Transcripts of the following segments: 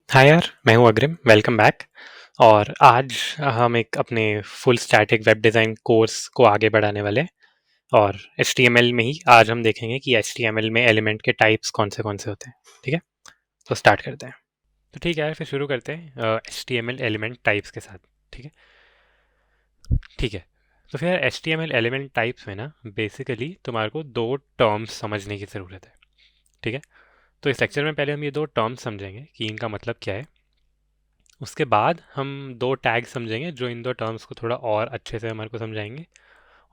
हाय यार, मैं हूँ अग्रिम। Welcome back. और आज हम एक अपने full static web design course को आगे बढ़ाने वाले हैं। और HTML में ही आज हम देखेंगे कि HTML में एलिमेंट के टाइप्स कौन से होते हैं। ठीक है, तो स्टार्ट करते हैं। तो ठीक है यार, फिर शुरू करते हैं HTML एलिमेंट टाइप्स के साथ। ठीक है। ठीक है। तो फिर HTML एलिमेंट टाइप्स में ना बेसिकली तुम्हारे को दो टर्म्स समझने की ज़रूरत है। ठीक है। तो इस लेक्चर में पहले हम ये दो टर्म्स समझेंगे कि इनका मतलब क्या है। उसके बाद हम दो टैग समझेंगे जो इन दो टर्म्स को थोड़ा और अच्छे से हमारे को समझाएंगे।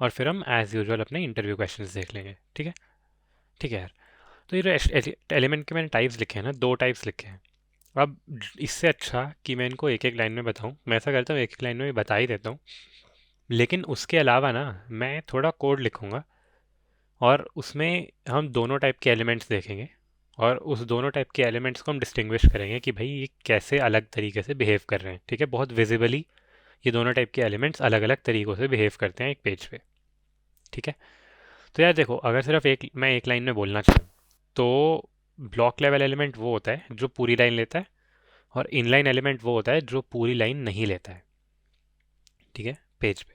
और फिर हम एज़ यूजुअल अपने इंटरव्यू क्वेश्चंस देख लेंगे। ठीक है। ठीक है यार। तो ये जो एलिमेंट के मैंने टाइप्स लिखे हैं ना, दो टाइप्स लिखे हैं। अब इससे अच्छा कि मैं इनको एक एक लाइन में बताऊं, मैं ऐसा करता हूँ एक एक लाइन में बता ही देता हूँ। लेकिन उसके अलावा ना मैं थोड़ा कोड लिखूंगा और उसमें हम दोनों टाइप के एलिमेंट्स देखेंगे। और उस दोनों टाइप के एलिमेंट्स को हम डिस्टिंग्विश करेंगे कि भाई ये कैसे अलग तरीके से बिहेव कर रहे हैं। ठीक है, बहुत विजिबली ये दोनों टाइप के एलिमेंट्स अलग अलग तरीक़ों से बिहेव करते हैं एक पेज पे। ठीक है। तो यार देखो, अगर सिर्फ मैं एक लाइन में बोलना चाहूँ तो ब्लॉक लेवल एलिमेंट वो होता है जो पूरी लाइन लेता है, और इनलाइन एलिमेंट वो होता है जो पूरी लाइन नहीं लेता है। ठीक है, पेज पे।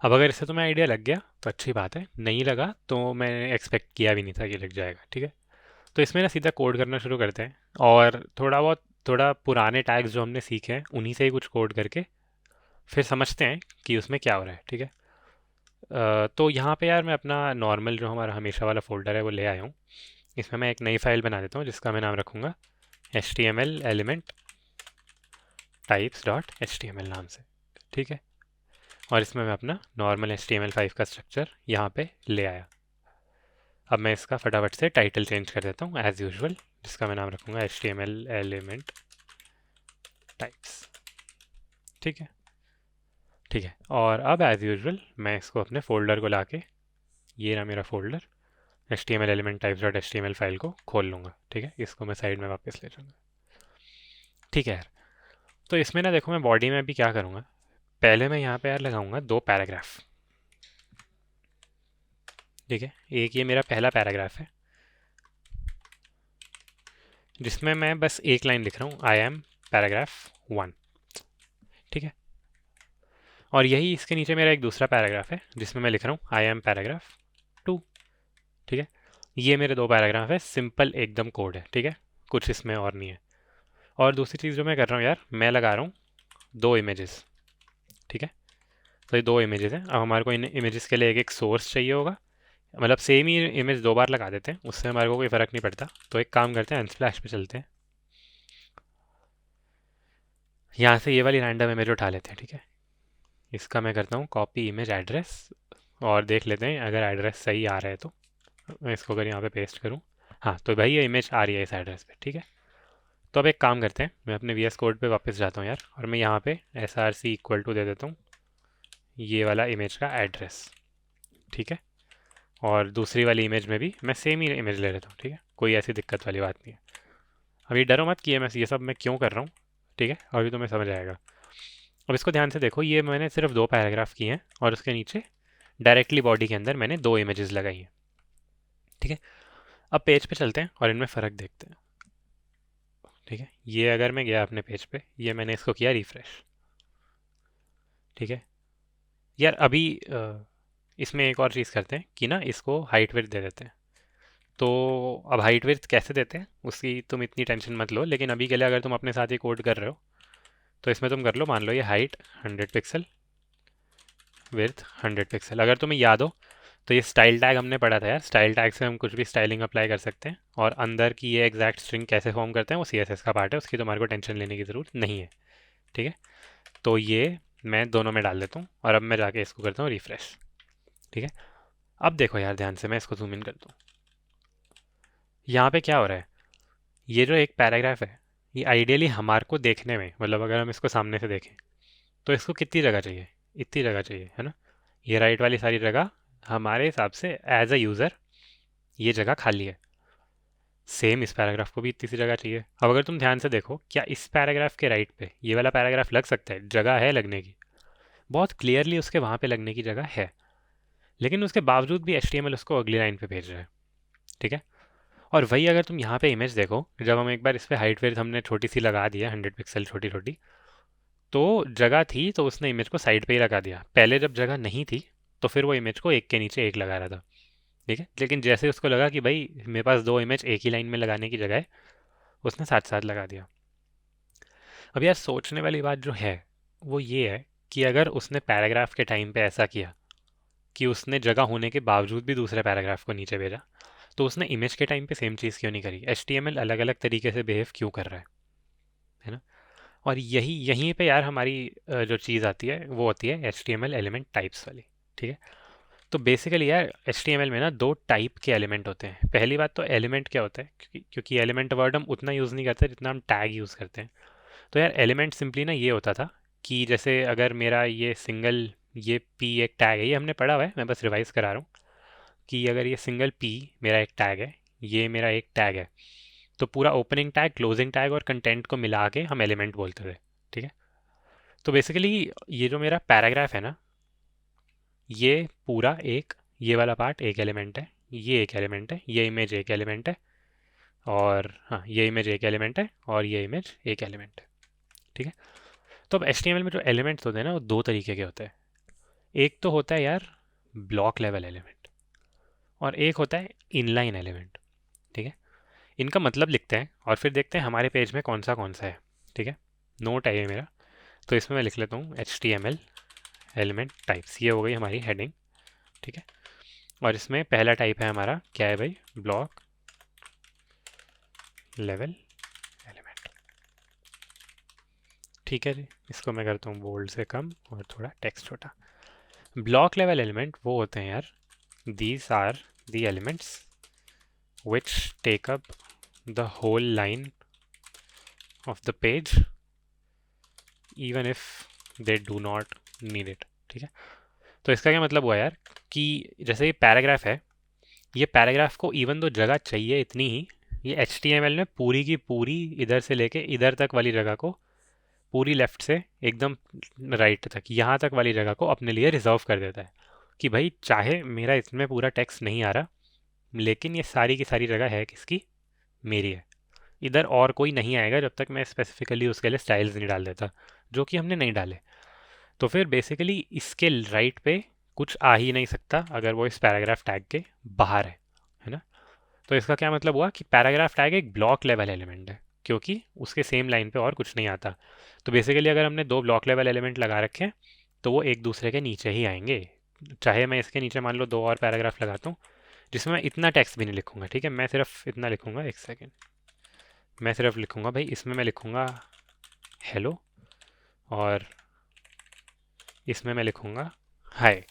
अब अगर इससे तुम्हें आइडिया लग गया तो अच्छी बात है, नहीं लगा तो मैंने एक्सपेक्ट किया भी नहीं था कि लग जाएगा। ठीक है। तो इसमें ना सीधा कोड करना शुरू करते हैं। और थोड़ा पुराने टैग्स जो हमने सीखे हैं उन्हीं से ही कुछ कोड करके फिर समझते हैं कि उसमें क्या हो रहा है। ठीक है। तो यहाँ पे यार मैं अपना नॉर्मल जो हमारा हमेशा वाला फ़ोल्डर है वो ले आया हूँ। इसमें मैं एक नई फाइल बना देता हूँ जिसका मैं नाम रखूँगा HTML element types dot HTML नाम से। ठीक है। और इसमें मैं अपना नॉर्मल HTML5 का स्ट्रक्चर यहाँ पे ले आया। अब मैं इसका फटाफट से टाइटल चेंज कर देता हूँ एज़ यूजुअल, जिसका मैं नाम रखूँगा HTML एलिमेंट टाइप्स। ठीक है। ठीक है। और अब एज़ यूजुअल मैं इसको अपने फ़ोल्डर को लाके, ये रहा मेरा folder, HTML element types dot HTML file को खोल लूँगा। ठीक है, इसको मैं साइड में वापस ले जाऊँगा। ठीक है यार। तो इसमें ना देखो, मैं बॉडी में भी क्या करूँगा, पहले मैं यहाँ पे यार लगाऊंगा दो पैराग्राफ। ठीक है, एक ये मेरा पहला पैराग्राफ है जिसमें मैं बस एक लाइन लिख रहा हूँ, आई एम पैराग्राफ 1। ठीक है। और यही इसके नीचे मेरा एक दूसरा पैराग्राफ है जिसमें मैं लिख रहा हूँ आई एम पैराग्राफ 2। ठीक है। ये मेरे दो पैराग्राफ है, सिंपल एकदम कोड है। ठीक है, कुछ इसमें और नहीं है। और दूसरी चीज़ जो मैं कर रहा हूँ यार, मैं लगा रहा हूँ दो इमेजेस। ठीक है। तो ये दो इमेजेस हैं। अब हमारे को इन इमेजेस के लिए एक एक सोर्स चाहिए होगा। मतलब सेम ही इमेज दो बार लगा देते हैं, उससे हमारे को कोई फ़र्क नहीं पड़ता। तो एक काम करते हैं, अनस्प्लैश पे चलते हैं, यहाँ से ये वाली रैंडम इमेज उठा लेते हैं। ठीक है। इसका मैं करता हूँ कॉपी इमेज एड्रेस, और देख लेते हैं अगर एड्रेस सही आ रहा है तो। मैं इसको अगर यहाँ पे पेस्ट करूँ, हाँ तो भाई ये इमेज आ रही है इस एड्रेस पे। ठीक है। तो अब एक काम करते हैं, मैं अपने VS कोड पे वापस जाता हूँ यार, और मैं यहाँ पे src इक्वल टू दे देता हूँ ये वाला इमेज का एड्रेस। ठीक है। और दूसरी वाली इमेज में भी मैं सेम ही इमेज ले लेता हूँ। ठीक है, कोई ऐसी दिक्कत वाली बात नहीं है। अब ये डरो मत कि ये सब मैं क्यों कर रहा हूँ। ठीक है, अभी तुम्हें समझ आएगा। अब इसको ध्यान से देखो, ये मैंने सिर्फ दो पैराग्राफ किए हैं और उसके नीचे डायरेक्टली बॉडी के अंदर मैंने दो इमेजेस लगाई हैं। ठीक है। अब पेज पे चलते हैं और इनमें फ़र्क देखते हैं। ठीक है, ये अगर मैं गया अपने पेज पे, ये मैंने इसको किया रिफ्रेश। ठीक है। यार अभी इसमें एक और चीज़ करते हैं कि ना इसको हाइट विड्थ दे देते हैं। तो अब हाइट विड्थ कैसे देते हैं उसकी तुम इतनी टेंशन मत लो, लेकिन अभी के लिए अगर तुम अपने साथ ही कोड कर रहे हो तो इसमें तुम कर लो, मान लो ये हाइट 100 पिक्सल, विड्थ 100 पिक्सल। अगर तुम्हें याद हो तो ये स्टाइल टैग हमने पढ़ा था यार, स्टाइल टैग से हम कुछ भी स्टाइलिंग अप्लाई कर सकते हैं। और अंदर की ये एग्जैक्ट स्ट्रिंग कैसे फॉर्म करते हैं वो CSS का पार्ट है, उसकी तुम्हारे को टेंशन लेने की ज़रूरत नहीं है। ठीक है। तो ये मैं दोनों में डाल देता हूँ और अब मैं जाके इसको करता हूँ रिफ्रेश। ठीक है। अब देखो यार ध्यान से, मैं इसको जूम इन करता हूँ। यहाँ पे क्या हो रहा है, ये जो एक पैराग्राफ है ये आइडियली हमारे को देखने में, मतलब अगर हम इसको सामने से देखें तो इसको कितनी जगह चाहिए, इतनी जगह चाहिए है ना। ये राइट वाली सारी जगह हमारे हिसाब से एज अ यूज़र ये जगह खाली है। सेम इस पैराग्राफ को भी इतनी सी जगह चाहिए। अब अगर तुम ध्यान से देखो, क्या इस पैराग्राफ के राइट पे ये वाला पैराग्राफ लग सकता है, जगह है लगने की, बहुत क्लियरली उसके वहाँ पे लगने की जगह है। लेकिन उसके बावजूद भी HTML उसको अगली लाइन पे भेज रहा है। ठीक है। और वही अगर तुम यहाँ पे इमेज देखो, जब हम एक बार इस पे हाइट वेट हमने छोटी सी लगा दिया 100 पिक्सल छोटी छोटी, तो जगह थी तो उसने इमेज को साइड पे ही लगा दिया। पहले जब जगह नहीं थी तो फिर वो इमेज को एक के नीचे एक लगा रहा था, ठीक है। लेकिन जैसे उसको लगा कि भाई मेरे पास दो इमेज एक ही लाइन में लगाने की जगह है, उसने साथ साथ लगा दिया। अब यार सोचने वाली बात जो है वो ये है कि अगर उसने पैराग्राफ के टाइम पे ऐसा किया कि उसने जगह होने के बावजूद भी दूसरे पैराग्राफ को नीचे भेजा, तो उसने इमेज के टाइम पे सेम चीज़ क्यों नहीं करी? HTML अलग अलग तरीके से बिहेव क्यों कर रहा है ना? और यही यहीं पे यार हमारी जो चीज़ आती है वो होती है HTML एलिमेंट टाइप्स वाली, ठीक है। तो बेसिकली यार HTML में ना दो टाइप के एलिमेंट होते हैं। पहली बात तो एलिमेंट क्या होता है, क्योंकि एलिमेंट वर्ड हम उतना यूज़ नहीं करते जितना हम टैग यूज़ करते हैं। तो यार एलिमेंट सिंपली ना ये होता था कि जैसे अगर मेरा ये सिंगल, ये पी एक टैग है, ये हमने पढ़ा हुआ है, मैं बस रिवाइज करा रहा हूँ कि अगर ये सिंगल पी मेरा एक टैग है, ये मेरा एक टैग है, तो पूरा ओपनिंग टैग, क्लोजिंग टैग और कंटेंट को मिला के हम एलिमेंट बोलते थे, ठीक है। तो बेसिकली ये जो मेरा पैराग्राफ है ना, ये पूरा एक, ये वाला पार्ट एक एलिमेंट है, ये एक एलिमेंट है, ये इमेज एक एलिमेंट है, और हाँ ये इमेज एक एलिमेंट है, और ये इमेज एक एलिमेंट है, ठीक है। तो अब HTML में जो एलिमेंट्स होते हैं ना वो दो तरीके के होते हैं। एक तो होता है यार ब्लॉक लेवल एलिमेंट, और एक होता है इनलाइन एलिमेंट, ठीक है। इनका मतलब लिखते हैं और फिर देखते हैं हमारे पेज में कौन सा है, ठीक है। नोट है ये मेरा, तो इसमें मैं लिख लेता हूँ HTML एलिमेंट टाइप्स, ये हो गई हमारी हेडिंग, ठीक है। और इसमें पहला टाइप है हमारा क्या है भाई, ब्लॉक लेवल एलिमेंट, ठीक है जी। इसको मैं करता हूँ बोल्ड से कम और थोड़ा टेक्स्ट छोटा। ब्लॉक लेवल एलिमेंट वो होते हैं यार, these are the elements which take up the whole line of the page even if they do not need it, ठीक है। तो इसका क्या मतलब हुआ यार कि जैसे ये पैराग्राफ है, ये पैराग्राफ को इवन दो जगह चाहिए इतनी ही, ये HTML में पूरी की पूरी इधर से लेके इधर तक वाली जगह को, पूरी लेफ्ट से एकदम राइट तक यहाँ तक वाली जगह को अपने लिए रिजर्व कर देता है कि भाई चाहे मेरा इसमें पूरा टेक्स्ट नहीं आ रहा, लेकिन ये सारी की सारी जगह है किसकी, मेरी है। इधर और कोई नहीं आएगा जब तक मैं स्पेसिफिकली उसके लिए स्टाइल्स नहीं डाल देता, जो कि हमने नहीं डाले। तो फिर बेसिकली इसके राइट पे कुछ आ ही नहीं सकता अगर वो इस पैराग्राफ टैग के बाहर है ना। तो इसका क्या मतलब हुआ कि पैराग्राफ टैग एक ब्लॉक लेवल एलिमेंट है, क्योंकि उसके सेम लाइन पे और कुछ नहीं आता। तो बेसिकली अगर हमने दो ब्लॉक लेवल एलिमेंट लगा रखे हैं तो वो एक दूसरे के नीचे ही आएंगे। चाहे मैं इसके नीचे मान लो दो और पैराग्राफ लगाता हूँ जिसमें मैं इतना टेक्स्ट भी नहीं लिखूंगा, ठीक है, मैं सिर्फ इतना लिखूंगा, एक सेकेंड, मैं सिर्फ लिखूंगा भाई, इसमें मैं लिखूंगा हेलो, और इसमें मैं लिखूंगा हाय,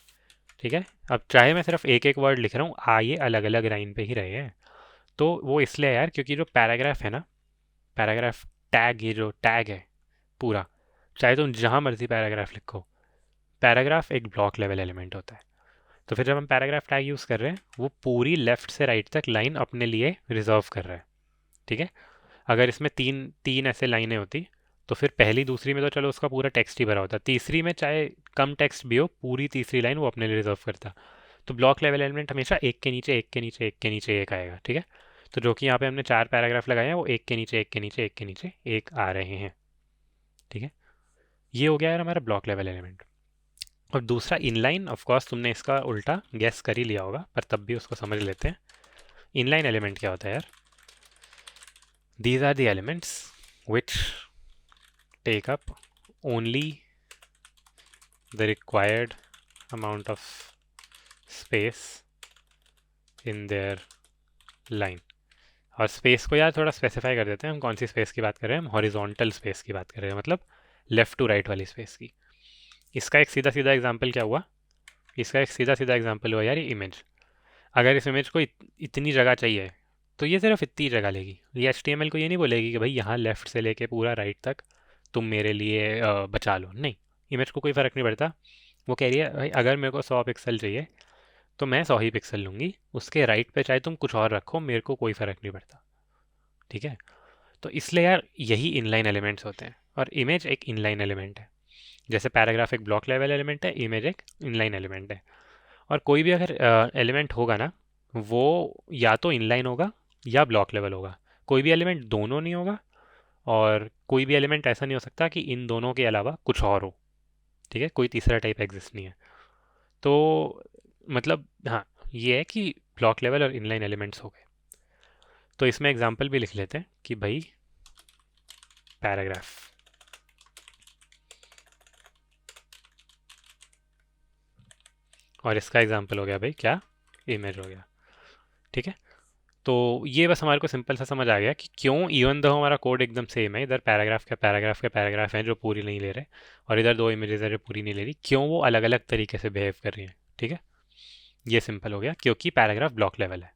ठीक है। अब चाहे मैं सिर्फ एक एक वर्ड लिख रहा हूँ, ये अलग अलग लाइन पे ही रहे हैं। तो वो इसलिए यार क्योंकि जो पैराग्राफ है ना, पैराग्राफ टैग, ये जो टैग है पूरा, चाहे तुम जहाँ मर्जी पैराग्राफ लिखो, पैराग्राफ एक ब्लॉक लेवल एलिमेंट होता है। तो फिर जब हम पैराग्राफ टैग यूज़ कर रहे हैं वो पूरी लेफ्ट से राइट तक लाइन अपने लिए रिजर्व कर रहा है, ठीक है। अगर इसमें तीन तीन ऐसे लाइनें होती तो फिर पहली दूसरी में तो चलो उसका पूरा टेक्स्ट ही भरा होता, तीसरी में चाहे कम टेक्स्ट भी हो, पूरी तीसरी लाइन वो अपने लिए रिजर्व करता। तो ब्लॉक लेवल एलिमेंट हमेशा एक के नीचे एक के नीचे एक के नीचे एक आएगा, ठीक है। तो जो कि यहाँ पे हमने चार पैराग्राफ लगाए हैं वो एक के नीचे एक के नीचे एक के नीचे एक आ रहे हैं, ठीक है। ये हो गया यार हमारा ब्लॉक लेवल एलिमेंट। और दूसरा इनलाइन, ऑफ कोर्स तुमने इसका उल्टा गेस कर ही लिया होगा, पर तब भी उसको समझ लेते हैं। इनलाइन एलिमेंट क्या होता है यार, these are the elements which take up only the required amount of space in their line। और स्पेस को यार थोड़ा स्पेसिफाई कर देते हैं, हम कौन सी स्पेस की बात कर रहे हैं, हम हॉरिजॉन्टल स्पेस की बात कर रहे हैं, मतलब लेफ्ट टू राइट वाली स्पेस की। इसका एक सीधा सीधा एग्जांपल क्या हुआ, इसका एक सीधा सीधा एग्जांपल हुआ यार ये इमेज। अगर इस इमेज को इतनी जगह चाहिए तो ये सिर्फ इतनी जगह लेगी, ये HTML को ये नहीं बोलेगी कि भाई यहाँ लेफ्ट से लेके पूरा राइट तक तुम मेरे लिए बचा लो, नहीं, इमेज को कोई फ़र्क नहीं पड़ता। वो कह रही है भाई अगर मेरे को 100 पिक्सल चाहिए तो मैं 100 ही पिक्सल लूँगी, उसके राइट पे चाहे तुम कुछ और रखो, मेरे को कोई फ़र्क नहीं पड़ता, ठीक है। तो इसलिए यार यही इनलाइन एलिमेंट्स होते हैं, और इमेज एक इनलाइन एलिमेंट है। जैसे पैराग्राफ एक ब्लॉक लेवल एलिमेंट है, इमेज एक इनलाइन एलिमेंट है। और कोई भी अगर एलिमेंट होगा ना, वो या तो इनलाइन होगा या ब्लॉक लेवल होगा। कोई भी एलिमेंट दोनों नहीं होगा, और कोई भी एलिमेंट ऐसा नहीं हो सकता कि इन दोनों के अलावा कुछ और हो। ठीक है, कोई तीसरा टाइप एग्जिस्ट नहीं है। तो मतलब हाँ, ये है कि ब्लॉक लेवल और इनलाइन एलिमेंट्स हो गए। तो इसमें एग्जांपल भी लिख लेते हैं कि भाई पैराग्राफ, और इसका एग्जांपल हो गया भाई क्या, इमेज हो गया। ठीक है, तो ये बस हमारे को सिंपल सा समझ आ गया कि क्यों इवन दो हमारा कोड एकदम सेम है, इधर पैराग्राफ हैं जो पूरी नहीं ले रहे, और इधर दो इमेजेस है जो पूरी नहीं ले रही, क्यों वो अलग अलग तरीके से बिहेव कर रही हैं। ठीक है, ये सिंपल हो गया, क्योंकि पैराग्राफ ब्लॉक लेवल है।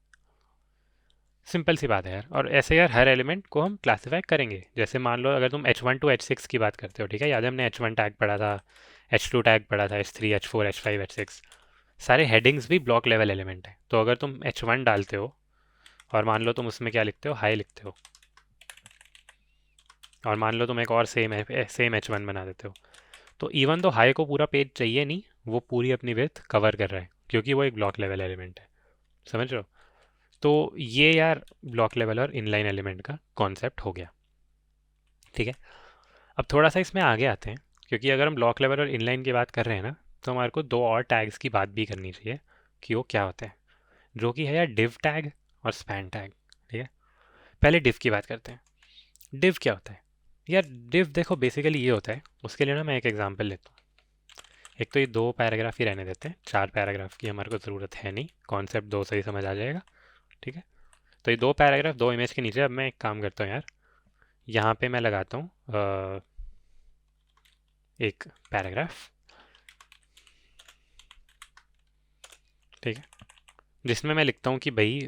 सिंपल सी बात है यार। और ऐसे यार हर एलिमेंट को हम क्लासीफाई करेंगे। जैसे मान लो अगर तुम H1 टू H6 की बात करते हो, ठीक है, याद है हमने H1 टैग पढ़ा था, H2 टैग पढ़ा था, H3 H4 H5 H6, सारे हेडिंग्स भी ब्लॉक लेवल एलिमेंट है। तो अगर तुम H1 डालते हो और मान लो तुम उसमें क्या लिखते हो, हाई लिखते हो, और मान लो तुम एक और सेम H1 बना देते हो, तो इवन तो हाई को पूरा पेज चाहिए नहीं, वो पूरी अपनी विड्थ कवर कर रहा है, क्योंकि वो एक ब्लॉक लेवल एलिमेंट है। समझ रहे हो? तो ये यार ब्लॉक लेवल और इनलाइन एलिमेंट का कॉन्सेप्ट हो गया। ठीक है, अब थोड़ा सा इसमें आगे आते हैं, क्योंकि अगर हम ब्लॉक लेवल और इनलाइन की बात कर रहे हैं ना, तो हमारे को दो और टैग्स की बात भी करनी चाहिए कि वो क्या होते हैं, जो कि है यार डिव टैग और स्पैन टैग। ठीक है, पहले डिव की बात करते हैं। डिव क्या होता है यार? डिव देखो बेसिकली ये होता है, उसके लिए ना मैं एक एग्जांपल लेता हूँ। एक तो ये दो पैराग्राफ ही रहने देते हैं, चार पैराग्राफ की हमारे को ज़रूरत है नहीं, कॉन्सेप्ट दो से ही समझ आ जाएगा। ठीक है, तो ये दो पैराग्राफ दो इमेज के नीचे, अब मैं एक काम करता हूँ यार, यहाँ पे मैं लगाता हूँ एक पैराग्राफ। ठीक है, जिसमें मैं लिखता हूँ कि भाई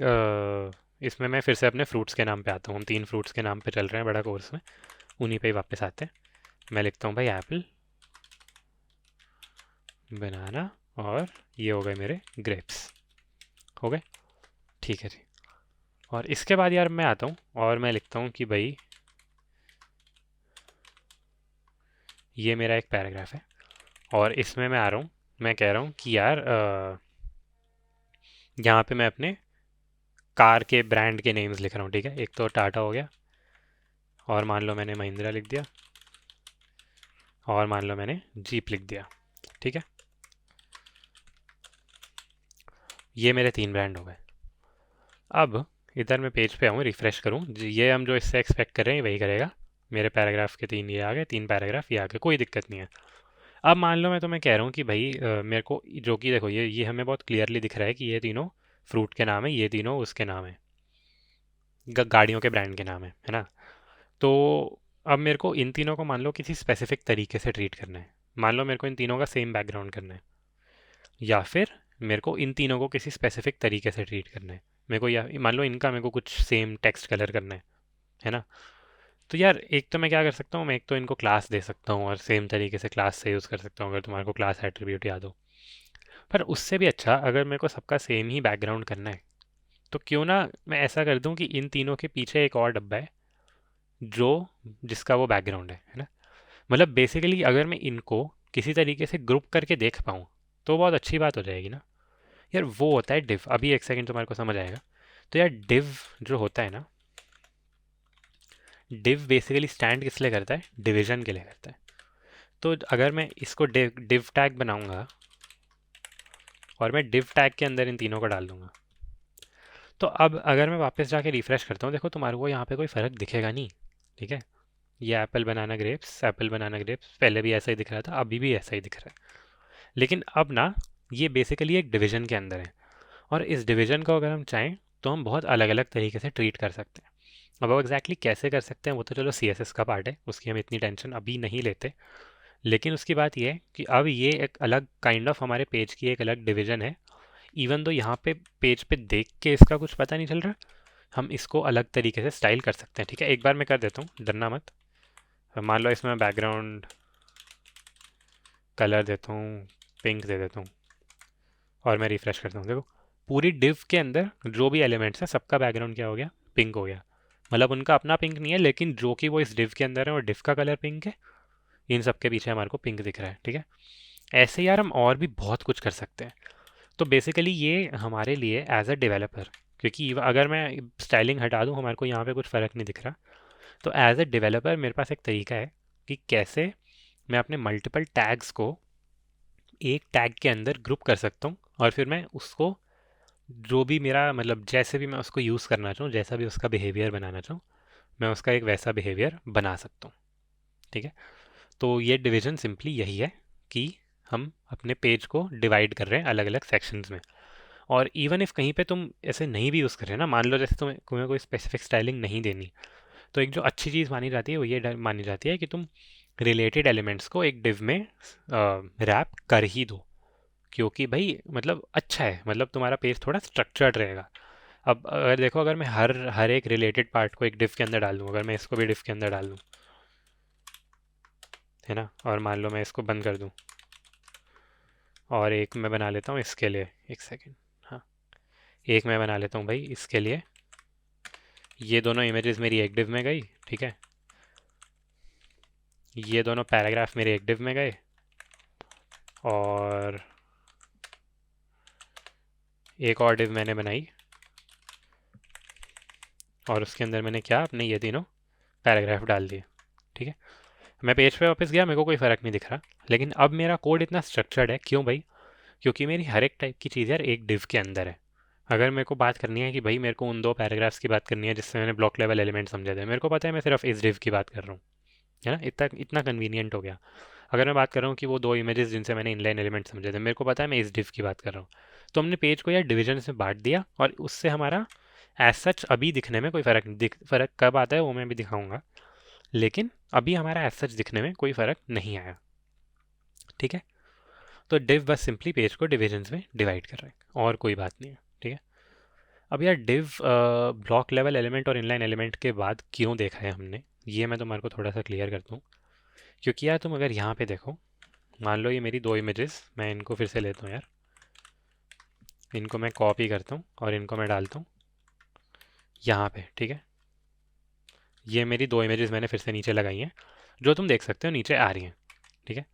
इसमें मैं फिर से अपने फ्रूट्स के नाम पे आता हूँ, हम तीन फ्रूट्स के नाम पे चल रहे हैं बड़ा कोर्स में, उन्हीं पे ही वापस आते हैं। मैं लिखता हूँ भाई एप्पल, बनाना, और ये हो गए मेरे ग्रेप्स, हो गए। ठीक है जी, और इसके बाद यार मैं आता हूँ और मैं लिखता हूँ कि भाई ये मेरा एक पैराग्राफ है, और इसमें मैं आ रहा हूँ, मैं कह रहा हूँ कि यार यहाँ पे मैं अपने कार के ब्रांड के नेम्स लिख रहा हूँ। ठीक है, एक तो टाटा हो गया, और मान लो मैंने महिंद्रा लिख दिया, और मान लो मैंने जीप लिख दिया। ठीक है, ये मेरे तीन ब्रांड हो गए। अब इधर मैं पेज पे आऊँ, रिफ्रेश करूँ, ये हम जो इससे एक्सपेक्ट कर रहे हैं वही करेगा। मेरे पैराग्राफ के तीन ये आ गए, तीन पैराग्राफ ये आ गए, कोई दिक्कत नहीं है। अब मान लो मैं तुम्हें कह रहा हूँ कि भाई मेरे को, जो कि देखो ये हमें बहुत क्लियरली दिख रहा है कि ये तीनों फ्रूट के नाम है, ये तीनों उसके नाम है, गाड़ियों के ब्रांड के नाम है ना? तो अब मेरे को इन तीनों को मान लो किसी स्पेसिफिक तरीके से ट्रीट करना है। मान लो मेरे को इन तीनों का सेम बैकग्राउंड करना है, या फिर मेरे को इन तीनों को किसी स्पेसिफिक तरीके से ट्रीट करना है। मेरे को या मान लो इनका मेरे को कुछ सेम टेक्स्ट कलर करना है ना? तो यार एक तो मैं क्या कर सकता हूँ, मैं एक तो इनको क्लास दे सकता हूँ और सेम तरीके से क्लास से यूज़ कर सकता हूँ, अगर तुम्हारे को क्लास एट्रीब्यूट याद हो। पर उससे भी अच्छा, अगर मेरे को सबका सेम ही बैकग्राउंड करना है, तो क्यों ना मैं ऐसा कर दूं कि इन तीनों के पीछे एक और डब्बा है जो, जिसका वो बैकग्राउंड है ना? मतलब बेसिकली अगर मैं इनको किसी तरीके से ग्रुप करके देख पाऊँ, तो बहुत अच्छी बात हो जाएगी ना यार। वो होता है डिव। अभी एक सेकंड तुम्हारे को समझ आएगा। तो यार डिव जो होता है ना, डिव बेसिकली स्टैंड किस लिए करता है? डिवीजन के लिए करता है। तो अगर मैं इसको डिव टैग बनाऊंगा, और मैं डिव टैग के अंदर इन तीनों को डाल दूंगा, तो अब अगर मैं वापस जाके रिफ्रेश करता हूँ, देखो तुम्हारे को यहाँ पे कोई फ़र्क दिखेगा नहीं। ठीक है, ये एप्पल बनाना ग्रेप्स पहले भी ऐसा ही दिख रहा था, अभी भी ऐसा ही दिख रहा है। लेकिन अब ना, ये बेसिकली एक डिवीजन के अंदर है, और इस डिवीजन को अगर हम चाहें तो हम बहुत अलग अलग तरीके से ट्रीट कर सकते हैं। अब वो एग्जैक्टली कैसे कर सकते हैं वो तो चलो CSS का पार्ट है, उसकी हम इतनी टेंशन अभी नहीं लेते। लेकिन उसकी बात ये है कि अब ये एक अलग काइंड ऑफ हमारे पेज की एक अलग डिवीजन है। इवन तो यहाँ पे पेज पे देख के इसका कुछ पता नहीं चल रहा, हम इसको अलग तरीके से स्टाइल कर सकते हैं। ठीक है, एक बार मैं कर देता हूँ, डरना मत। मान लो इसमें बैकग्राउंड कलर देता हूँ, पिंक दे देता हूँ, और मैं रिफ्रेश करता हूँ। देखो पूरी डिव के अंदर जो भी एलिमेंट्स हैं सबका बैकग्राउंड क्या हो गया? पिंक हो गया। मतलब उनका अपना पिंक नहीं है, लेकिन जो कि वो इस डिव के अंदर है और डिव का कलर पिंक है, इन सब के पीछे हमारे को पिंक दिख रहा है। ठीक है, ऐसे यार हम और भी बहुत कुछ कर सकते हैं। तो बेसिकली ये हमारे लिए एज अ डेवलपर क्योंकि अगर मैं स्टाइलिंग हटा दूँ हमारे को यहाँ पे कुछ फ़र्क नहीं दिख रहा। तो एज ए डेवलपर मेरे पास एक तरीका है कि कैसे मैं अपने मल्टीपल टैग्स को एक टैग के अंदर ग्रुप कर सकता हूँ, और फिर मैं उसको जो भी मेरा मतलब जैसे भी मैं उसको यूज़ करना चाहूँ, जैसा भी उसका बिहेवियर बनाना चाहूँ, मैं उसका एक वैसा बिहेवियर बना सकता हूँ। ठीक है। तो ये डिवीजन सिंपली यही है कि हम अपने पेज को डिवाइड कर रहे हैं अलग अलग सेक्शंस में। और इवन इफ कहीं पे तुम ऐसे नहीं भी यूज़ कर रहे ना, मान लो जैसे तुम्हें कोई स्पेसिफिक स्टाइलिंग नहीं देनी, तो एक जो अच्छी चीज़ मानी जाती है वो ये मानी जाती है कि तुम रिलेटेड एलिमेंट्स को एक डिव में रैप कर ही दो। क्योंकि भाई मतलब अच्छा है, मतलब तुम्हारा पेज थोड़ा स्ट्रक्चर्ड रहेगा। अब अगर देखो, अगर मैं हर हर एक रिलेटेड पार्ट को एक डिव के अंदर डाल दूँ, अगर मैं इसको भी डिव के अंदर डाल दूँ, है ना, और मान लो मैं इसको बंद कर दूँ और एक मैं बना लेता हूँ इसके लिए, एक सेकेंड, हाँ, एक मैं बना लेता हूँ भाई इसके लिए, ये दोनों इमेजेस मेरी एक डिव में गई, ठीक है, ये दोनों पैराग्राफ मेरे एक डिव में गए, और एक और डिव मैंने बनाई और उसके अंदर मैंने क्या अपने ये तीनों पैराग्राफ डाल दिए। ठीक है। मैं पेज पे वापस गया, मेरे को कोई फ़र्क नहीं दिख रहा, लेकिन अब मेरा कोड इतना स्ट्रक्चर्ड है। क्यों भाई? क्योंकि मेरी हर एक टाइप की चीज़ यार एक डिव के अंदर है। अगर मेरे को बात करनी है कि भाई मेरे को उन दो पैराग्राफ्स की बात करनी है जिससे मैंने ब्लॉक लेवल एलिमेंट समझे थे, मेरे को पता है मैं सिर्फ इस डिव की बात कर रहा हूँ, है ना, इतना इतना कन्वीनियंट हो गया। अगर मैं बात कर रहा हूँ कि वो दो इमेजेस जिनसे मैंने इनलाइन एलिमेंट समझे थे, मेरे को पता है मैं इस डिव की बात कर रहा हूँ। तो हमने पेज को यार डिविजन में बांट दिया, और उससे हमारा एज सच अभी दिखने में कोई फ़र्क कब आता है वो मैं भी दिखाऊंगा, लेकिन अभी हमारा एज सच दिखने में कोई फ़र्क नहीं आया। ठीक है। तो डिव बस सिंपली पेज को डिविजन्स में डिवाइड कर रहे हैं, और कोई बात नहीं है। ठीक है। अब यार डिव ब्लॉक लेवल एलिमेंट और इनलाइन एलिमेंट के बाद क्यों देखा है हमने, ये मैं तुम्हारे को थोड़ा सा क्लियर करता हूँ। क्योंकि यार तुम अगर यहाँ पे देखो, मान लो ये मेरी दो इमेजेस, मैं इनको फिर से लेता हूँ यार, इनको मैं कॉपी करता हूँ और इनको मैं डालता हूँ यहाँ पे। ठीक है। ये मेरी दो इमेजेस मैंने फिर से नीचे लगाई हैं, जो तुम देख सकते हो नीचे आ रही हैं। ठीक है।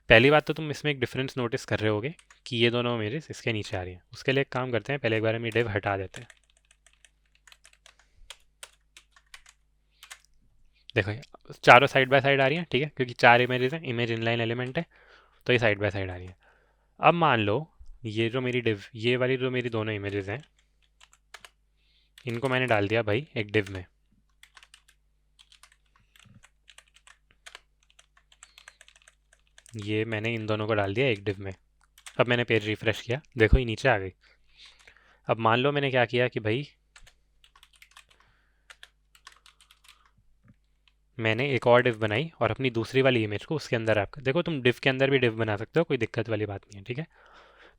पहली बात तो तुम इसमें एक डिफरेंस नोटिस कर रहे होगे कि ये दोनों इमेजेस इसके नीचे आ रही हैं। उसके लिए एक काम करते हैं, पहले एक बार हम ये डिव हटा देते हैं। देखो ये चारों साइड बाय साइड आ रही हैं, ठीक है, क्योंकि चार इमेजेस हैं, इमेज इनलाइन एलिमेंट है, तो ये साइड बाय साइड आ रही है। अब मान लो ये जो मेरी डिव, ये वाली जो मेरी दोनों इमेजेस हैं, इनको मैंने डाल दिया भाई एक डिव में। ये मैंने इन दोनों को डाल दिया एक डिव में। अब मैंने पेज रिफ्रेश किया, देखो ये नीचे आ गई। अब मान लो मैंने क्या किया कि भाई मैंने एक और डिव बनाई और अपनी दूसरी वाली इमेज को उसके अंदर रैप कर, देखो तुम डिव के अंदर भी डिव बना सकते हो, कोई दिक्कत वाली बात नहीं है। ठीक है।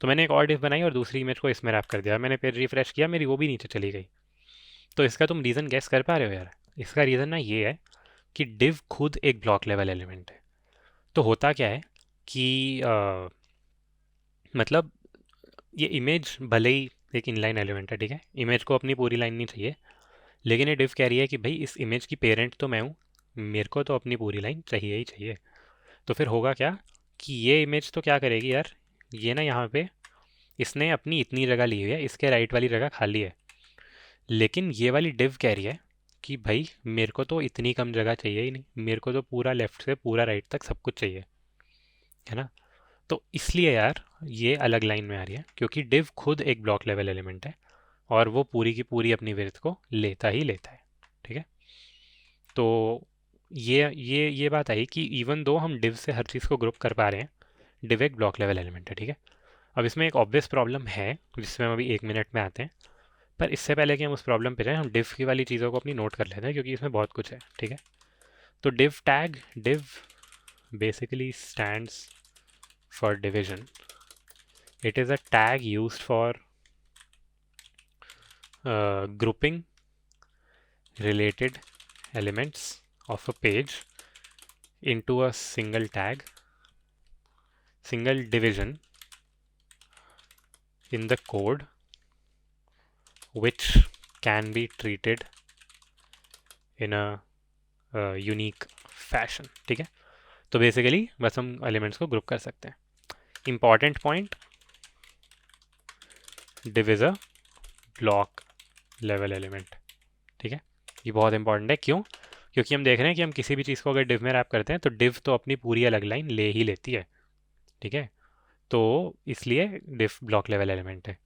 तो मैंने एक और डिव बनाई और दूसरी इमेज को इसमें रैप कर दिया, मैंने पेज रिफ्रेश किया, मेरी वो भी नीचे चली गई। तो इसका तुम रीज़न गैस कर पा रहे हो यार? इसका रीज़न ना ये है कि डिव खुद एक ब्लॉक लेवल एलिमेंट है। तो होता क्या है कि मतलब ये इमेज भले ही एक इनलाइन एलिमेंट है, ठीक है, इमेज को अपनी पूरी लाइन नहीं चाहिए, लेकिन ये डिव कह रही है कि भाई इस इमेज की पेरेंट तो मैं हूँ, मेरे को तो अपनी पूरी लाइन चाहिए ही चाहिए। तो फिर होगा क्या कि ये इमेज तो क्या करेगी यार, ये ना यहाँ पे इसने अपनी इतनी जगह ली हुई है, इसके राइट वाली जगह खाली है, लेकिन ये वाली डिव कह रही है कि भाई मेरे को तो इतनी कम जगह चाहिए ही नहीं, मेरे को तो पूरा लेफ्ट से पूरा राइट तक सब कुछ चाहिए, है ना। तो इसलिए यार ये अलग लाइन में आ रही है, क्योंकि डिव खुद एक ब्लॉक लेवल एलिमेंट है और वो पूरी की पूरी अपनी विड्थ को लेता ही लेता है। ठीक है। तो ये बात आई कि इवन दो हम डिव से हर चीज़ को ग्रुप कर पा रहे हैं, डिव एक ब्लॉक लेवल एलिमेंट है। ठीक है। अब इसमें एक ऑब्वियस प्रॉब्लम है जिसमें हम अभी 1 मिनट में आते हैं, पर इससे पहले कि हम उस प्रॉब्लम पे जाएं, हम डिव की वाली चीज़ों को अपनी नोट कर लेते हैं, क्योंकि इसमें बहुत कुछ है। ठीक है। तो div tag, div basically stands for division. It is a tag used for grouping related elements of a page into a single tag, single division in the code, which can be treated in a unique fashion. ठीक है। तो basically बस हम elements को group कर सकते हैं। Important point, div is a block level element. ठीक है, ये बहुत इंपॉर्टेंट है। क्यों? क्योंकि हम देख रहे हैं कि हम किसी भी चीज़ को अगर डिव में रैप करते हैं तो डिव तो अपनी पूरी अलग लाइन ले ही लेती है। ठीक है, तो इसलिए डिव ब्लॉक लेवल एलिमेंट है।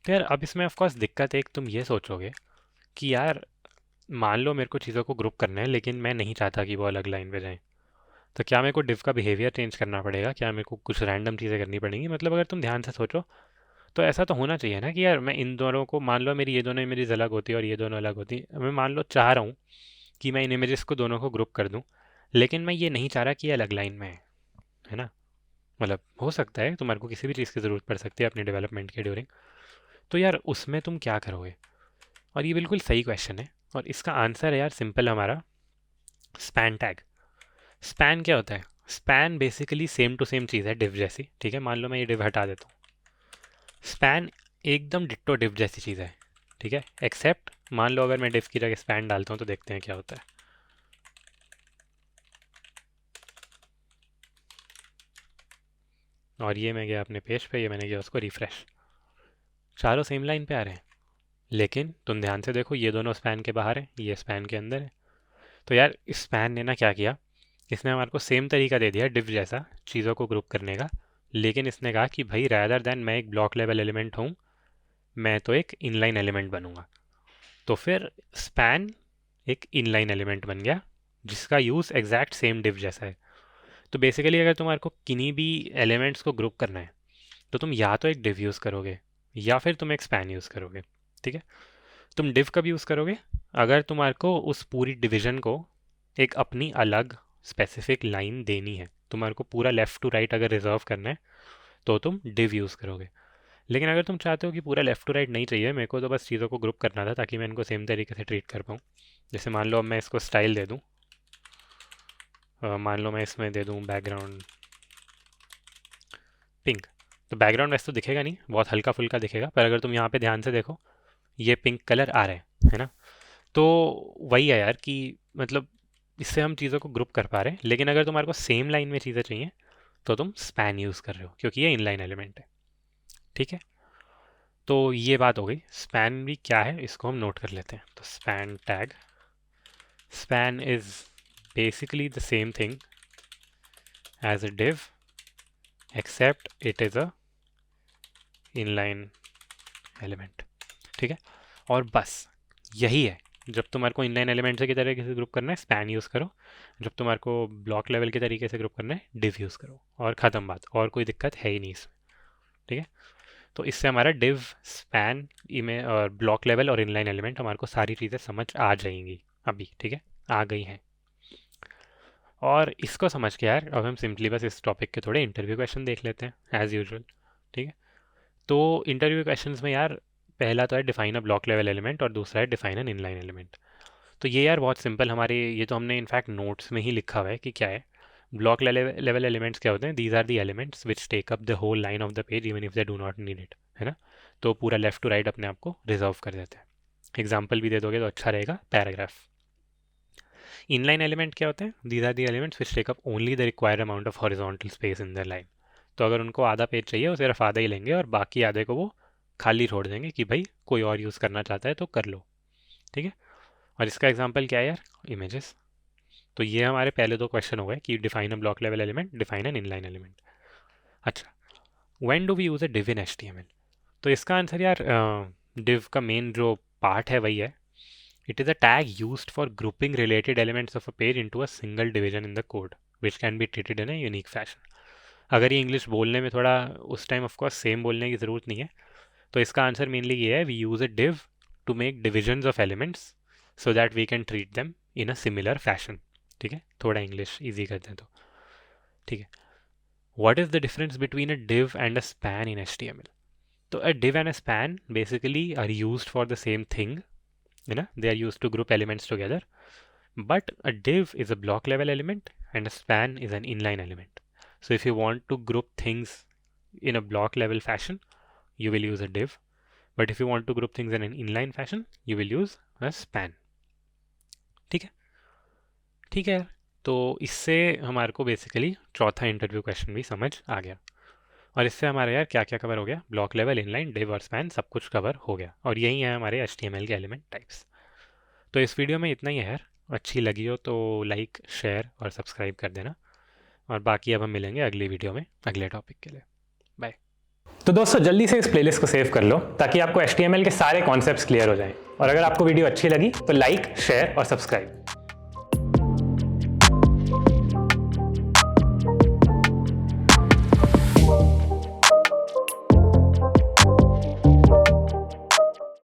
तो यार अब इसमें ऑफकोर्स दिक्कत एक तुम ये सोचोगे कि यार मान लो मेरे को चीज़ों को ग्रुप करना है लेकिन मैं नहीं चाहता कि वो अलग लाइन पे जाएं, तो क्या मेरे को डिव का बिहेवियर चेंज करना पड़ेगा? क्या मेरे को कुछ रैंडम चीज़ें करनी पड़ेंगी? मतलब अगर तुम ध्यान से सोचो तो ऐसा तो होना चाहिए ना कि यार मैं इन दोनों को, मान लो मेरी ये दोनों इमेजेस अलग होती है और ये दोनों अलग होती है, मैं मान लो चाह रहा हूँ कि मैं इन इमेजेस को दोनों को ग्रुप कर दूँ, लेकिन मैं ये नहीं चाह रहा कि ये अलग लाइन में है ना? मतलब हो सकता है तुम्हारे को किसी भी चीज़ की ज़रूरत पड़ सकती है अपने डेवलपमेंट के ड्यूरिंग, तो यार उसमें तुम क्या करोगे? और ये बिल्कुल सही क्वेश्चन है और इसका आंसर है यार सिंपल, हमारा स्पैन टैग। स्पैन क्या होता है? Span basically same to same चीज़ है डिव जैसी। ठीक है, मान लो मैं ये डिव हटा देता हूँ, स्पैन एकदम डिट्टो डिव जैसी चीज़ है। ठीक है, एक्सेप्ट मान लो अगर मैं डिव की जगह स्पैन डालता हूँ तो देखते हैं क्या होता है। और ये मैं गया अपने पेज पे, ये मैंने किया उसको रिफ्रेश, चारों सेम लाइन पे आ रहे हैं। लेकिन तुम ध्यान से देखो, ये दोनों स्पैन के बाहर है, ये स्पैन के अंदर है। तो यार इस स्पैन ने ना क्या किया, इसने हमारे को सेम तरीका दे दिया डिव जैसा चीज़ों को ग्रुप करने का, लेकिन इसने कहा कि भाई रैदर देन मैं एक ब्लॉक लेवल एलिमेंट हूँ, मैं तो एक इनलाइन एलिमेंट बनूंगा। तो फिर स्पैन एक इनलाइन एलिमेंट बन गया जिसका यूज़ एग्जैक्ट सेम डिव जैसा है। तो बेसिकली अगर तुम्हारे को किन्हीं भी एलिमेंट्स को ग्रुप करना है तो तुम या तो एक डिव यूज़ करोगे या फिर तुम एक स्पैन यूज़ करोगे। ठीक है, तुम डिव कब यूज़ करोगे? अगर तुम्हारे को उस पूरी डिवीजन को एक अपनी अलग स्पेसिफिक लाइन देनी है, तुम्हारे को पूरा लेफ़्ट टू राइट अगर रिजर्व करना है तो तुम डिव यूज़ करोगे। लेकिन अगर तुम चाहते हो कि पूरा लेफ़्ट टू राइट नहीं चाहिए, मेरे को तो बस चीज़ों को ग्रुप करना था ताकि मैं इनको सेम तरीके से ट्रीट कर पाऊँ। जैसे मान लो अब मैं इसको स्टाइल दे दूँ, मान लो मैं इसमें दे दूँ बैकग्राउंड पिंक, तो बैकग्राउंड वैसे तो दिखेगा नहीं, बहुत हल्का फुल्का दिखेगा, पर अगर तुम यहाँ पे ध्यान से देखो ये पिंक कलर आ रहा है ना? तो वही है यार कि मतलब इससे हम चीज़ों को ग्रुप कर पा रहे हैं। लेकिन अगर तुम्हारे को सेम लाइन में चीज़ें चाहिए तो तुम स्पैन यूज़ कर रहे हो क्योंकि ये इनलाइन एलिमेंट है। ठीक है, तो ये बात हो गई। स्पैन भी क्या है इसको हम नोट कर लेते हैं। तो span tag, span is basically the same thing as a div except it is an inline element. ठीक है, और बस यही है। जब तुम्हारे को इनलाइन एलिमेंट से की तरीके से ग्रुप करना है स्पैन यूज़ करो, जब तुम्हारे को ब्लॉक लेवल के तरीके से ग्रुप करना है डिव यूज़ करो, और ख़त्म बात, और कोई दिक्कत है ही नहीं इसमें। ठीक है, तो इससे हमारा डिव, स्पैन, इमे और ब्लॉक लेवल और इनलाइन एलिमेंट हमारे को सारी चीज़ें समझ आ जाएंगी अभी। ठीक है, आ गई हैं। और इसको समझ के यार अब हम सिंपली बस इस टॉपिक के थोड़े इंटरव्यू क्वेश्चन देख लेते हैं एज़ यूजुअल। ठीक है, तो इंटरव्यू क्वेश्चंस में यार पहला तो है define a block level element और दूसरा है डिफाइन एन इनलाइन एलिमेंट। तो ये यार बहुत सिंपल, हमारे ये तो हमने इनफैक्ट नोट्स में ही लिखा हुआ है कि क्या है। ब्लॉक लेवल एलिमेंट्स क्या होते हैं? These are the elements which take up the whole line of the page even if they do not need it, है ना? तो पूरा लेफ्ट टू राइट अपने आप को रिजर्व कर देते हैं। एग्जाम्पल भी दे दोगे तो अच्छा रहेगा, पैराग्राफ। इनलाइन एलिमेंट क्या होते हैं? These are the elements which take up only the required amount of horizontal space in the line. तो अगर उनको आधा पेज चाहिए वो सिर्फ आधा ही लेंगे और बाकी आधे को वो खाली छोड़ देंगे कि भाई कोई और यूज़ करना चाहता है तो कर लो। ठीक है, और इसका एग्जांपल क्या है यार? इमेजेस। तो ये हमारे पहले दो क्वेश्चन हो गए कि define a block level element, define an inline element. अच्छा, when do we use a div in HTML? तो इसका आंसर यार डिव का मेन जो पार्ट है वही है। It is a tag used for grouping related elements of a page into a single division in the code which can be treated in a unique fashion. अगर ये English बोलने में थोड़ा उस टाइम ऑफकोर्स सेम बोलने की ज़रूरत नहीं है, तो इसका आंसर मेनली ये है, we use a div to make divisions of elements so that we can treat them in a similar fashion. ठीक है, थोड़ा इंग्लिश ईजी करते हैं तो। ठीक है, what is the difference between a div and a span in HTML? तो अ div and a span basically are used for the same thing, you know, they are used to group elements together. But a div is a block level element and a span is an inline element. So if you want to group things in a block level fashion, you will use a div. But if you want to group things in an inline fashion, you will use a span. ठीक है, ठीक है। तो इससे हमारे को basically चौथा interview question भी समझ आ गया। और इससे हमारा यार क्या क्या कवर हो गया, ब्लॉक लेवल, इनलाइन, div और स्पैन सब कुछ कवर हो गया। और यही है हमारे HTML के एलिमेंट टाइप्स। तो इस वीडियो में इतना ही है यार। अच्छी लगी हो तो लाइक, शेयर और सब्सक्राइब कर देना। और बाकी अब हम मिलेंगे अगली वीडियो में अगले टॉपिक के लिए। बाय। तो दोस्तों जल्दी से इस प्लेलिस्ट को सेव कर लो ताकि आपको HTML के सारे कॉन्सेप्ट्स क्लियर हो जाएं। और अगर आपको वीडियो अच्छी लगी तो लाइक, शेयर और सब्सक्राइब।